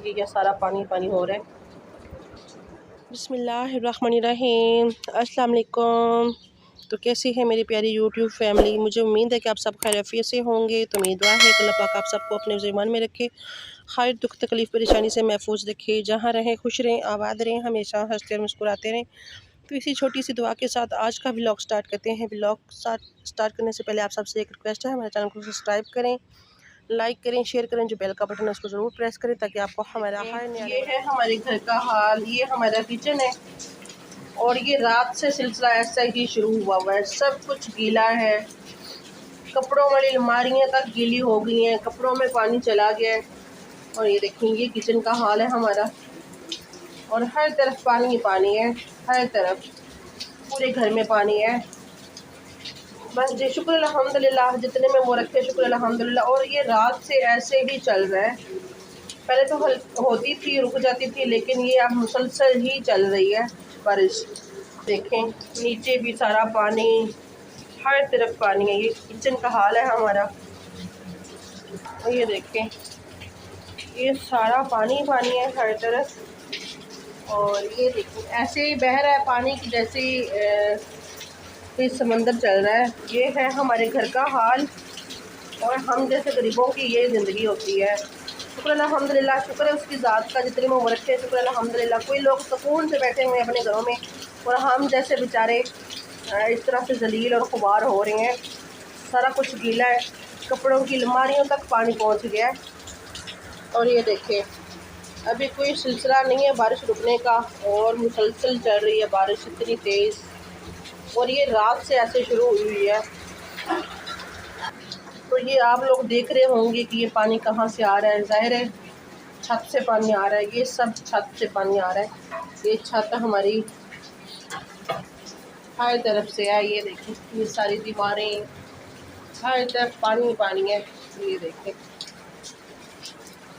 ये सारा पानी पानी हो रहा है। बिस्मिल्लाहिर्रहमानिर्रहीम, अस्सलाम वालेकुम। तो कैसी है मेरी प्यारी यूट्यूब फैमिली। मुझे उम्मीद है कि आप सब खैरियत से होंगे। तो मेरी दुआ है कि अल्लाह पाक आप सबको अपने ज़ीमान में रखे, खैर दुख तकलीफ़ परेशानी से महफूज रखे। जहाँ रहें खुश रहें, आबाद रहें, हमेशा हंसते और मुस्कुराते रहें। तो इसी छोटी सी दुआ के साथ आज का व्लॉग स्टार्ट करते हैं। व्लॉग स्टार्ट करने से पहले आप सबसे एक रिक्वेस्ट है, हमारे चैनल को सब्सक्राइब करें, लाइक करें, शेयर करें, जो बेल का बटन है उसको ज़रूर प्रेस करें ताकि आपको हमारा ये है हमारे घर का हाल। ये हमारा किचन है और ये रात से सिलसिला ऐसा ही शुरू हुआ है। सब कुछ गीला है, कपड़ों वाली अलमारियाँ तक गीली हो गई हैं, कपड़ों में पानी चला गया है। और ये देखें, ये किचन का हाल है हमारा और हर तरफ पानी ही पानी है, हर तरफ पूरे घर में पानी है। बस जी शुक्र अल्हम्दुलिल्लाह, जितने में वो रखे शुक्र अल्हम्दुलिल्लाह। और ये रात से ऐसे ही चल रहा है। पहले तो होती थी, रुक जाती थी, लेकिन ये अब मुसलसल ही चल रही है बारिश। देखें नीचे भी सारा पानी, हर तरफ पानी है। ये किचन का हाल है हमारा। और ये देखें, ये सारा पानी पानी है हर तरफ। और ये देखें ऐसे ही बह रहा है पानी की जैसे कोई समंदर चल रहा है। ये है हमारे घर का हाल और हम जैसे गरीबों की ये ज़िंदगी होती है। शुक्र अल्हम्दुलिल्लाह, शुक्र है उसकी ज़ात का जितने में वो रखे, शुक्र अल्हम्दुलिल्लाह। कोई लोग सुकून से बैठे हुए हैं अपने घरों में और हम जैसे बेचारे इस तरह से जलील और खुबार हो रहे हैं। सारा कुछ गीला है, कपड़ों की अलमारियों तक पानी पहुंच गया है। और ये देखें, अभी कोई सिलसिला नहीं है बारिश रुकने का और मुसलसल चल रही है बारिश इतनी तेज़। और ये रात से ऐसे शुरू हुई है। तो ये आप लोग देख रहे होंगे कि ये पानी कहाँ से आ रहा है। ज़ाहिर है छत से पानी आ रहा है, ये सब छत से पानी आ रहा है। ये छत हमारी हर तरफ से है। ये देखें, ये सारी दीवारें, हर तरफ पानी ही पानी है। ये देखें,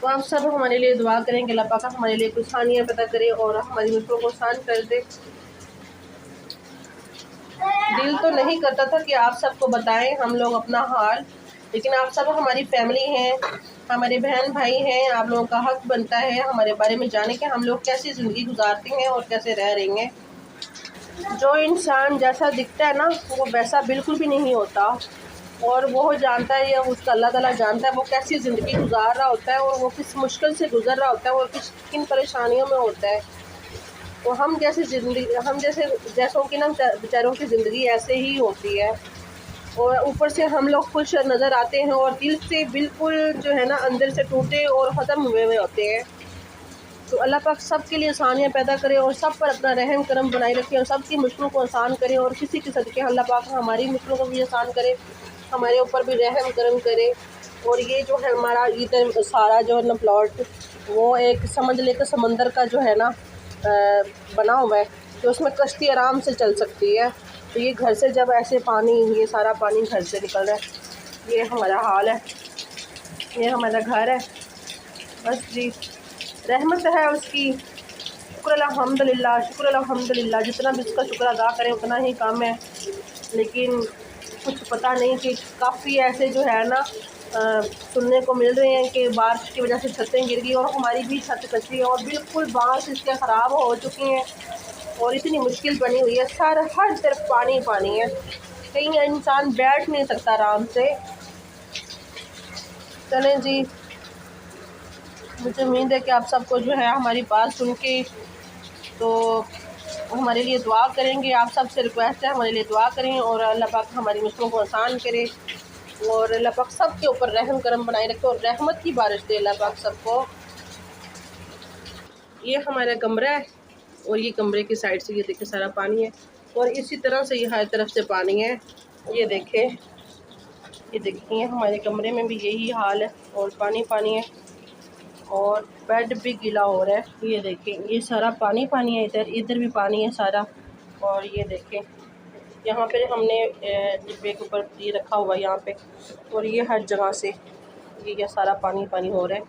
तो आप सब हमारे लिए दुआ करें कि अल्लाह पाक हमारे लिए कुछ आसानियाँ पैदा करे और हमारी मुश्किलों को आसान कर दे। दिल तो नहीं करता था कि आप सबको बताएं हम लोग अपना हाल, लेकिन आप सब हमारी फैमिली हैं, हमारे बहन भाई हैं। आप लोगों का हक बनता है हमारे बारे में जाने के हम लोग कैसी ज़िंदगी गुजारते हैं और कैसे रह रहे हैं। जो इंसान जैसा दिखता है ना, वो वैसा बिल्कुल भी नहीं होता। और वो जानता है, या उसका अल्लाह ताला जानता है वो कैसी ज़िंदगी गुजार रहा होता है और वो किस मुश्किल से गुजर रहा होता है और किन परेशानियों में होता है। तो हम जैसे ज़िंदगी, हम जैसों की ना बेचारों की ज़िंदगी ऐसे ही होती है। और ऊपर से हम लोग खुश नज़र आते हैं और दिल से बिल्कुल जो है ना अंदर से टूटे और ख़त्म हुए हुए होते हैं। तो अल्लाह पाक सब के लिए आसानियाँ पैदा करे और सब पर अपना रहम करम बनाए रखे और सबकी मुश्किलों को आसान करे। और किसी के सदके अल्लाह पाक हमारी मुश्किलों को भी आसान करे, हमारे ऊपर भी रहम करम करे। और ये जो है हमारा इधर सारा जो है ना प्लॉट, वो एक समझ लेकर समंदर का जो है ना बना हुआ है, तो उसमें कश्ती आराम से चल सकती है। तो ये घर से जब ऐसे पानी, ये सारा पानी घर से निकल रहा है। ये हमारा हाल है, ये हमारा घर है। बस जी रहमत है उसकी, शुक्र अल्हम्दुलिल्लाह, शुक्र अल्हम्दुलिल्लाह। जितना भी उसका शुक्र अदा करें उतना ही कम है। लेकिन कुछ पता नहीं कि काफ़ी ऐसे जो है ना सुनने को मिल रहे हैं कि बारिश की वजह से छतें गिर गई और हमारी भी छत कच्ची है और बिल्कुल बांस इसके ख़राब हो चुकी हैं और इतनी मुश्किल बनी हुई है। हर तरफ पानी पानी है, कहीं इंसान बैठ नहीं सकता आराम से। चलें जी, मुझे उम्मीद है कि आप सबको जो है हमारी बात सुन के तो हमारे लिए दुआ करेंगे। आप सबसे रिक्वेस्ट है हमारे लिए दुआ करें और अल्लाह पाक हमारी मुश्किलों को आसान करे और अल्लाह पाक सब के ऊपर रहम करम बनाए रखे और रहमत की बारिश दे अल्लाह पाक सबको। ये हमारा कमरा है और ये कमरे की साइड से ये देखें सारा पानी है और इसी तरह से ये हर तरफ से पानी है। ये देखें, ये देखिए हमारे कमरे में भी यही हाल है और पानी पानी है और बेड भी गीला हो रहा है। ये देखें, ये सारा पानी पानी है, इधर भी पानी है सारा। और ये देखें यहाँ पे हमने डिब्बे के ऊपर ये रखा हुआ है यहाँ पे, और ये हर जगह से ये सारा पानी पानी हो रहा है।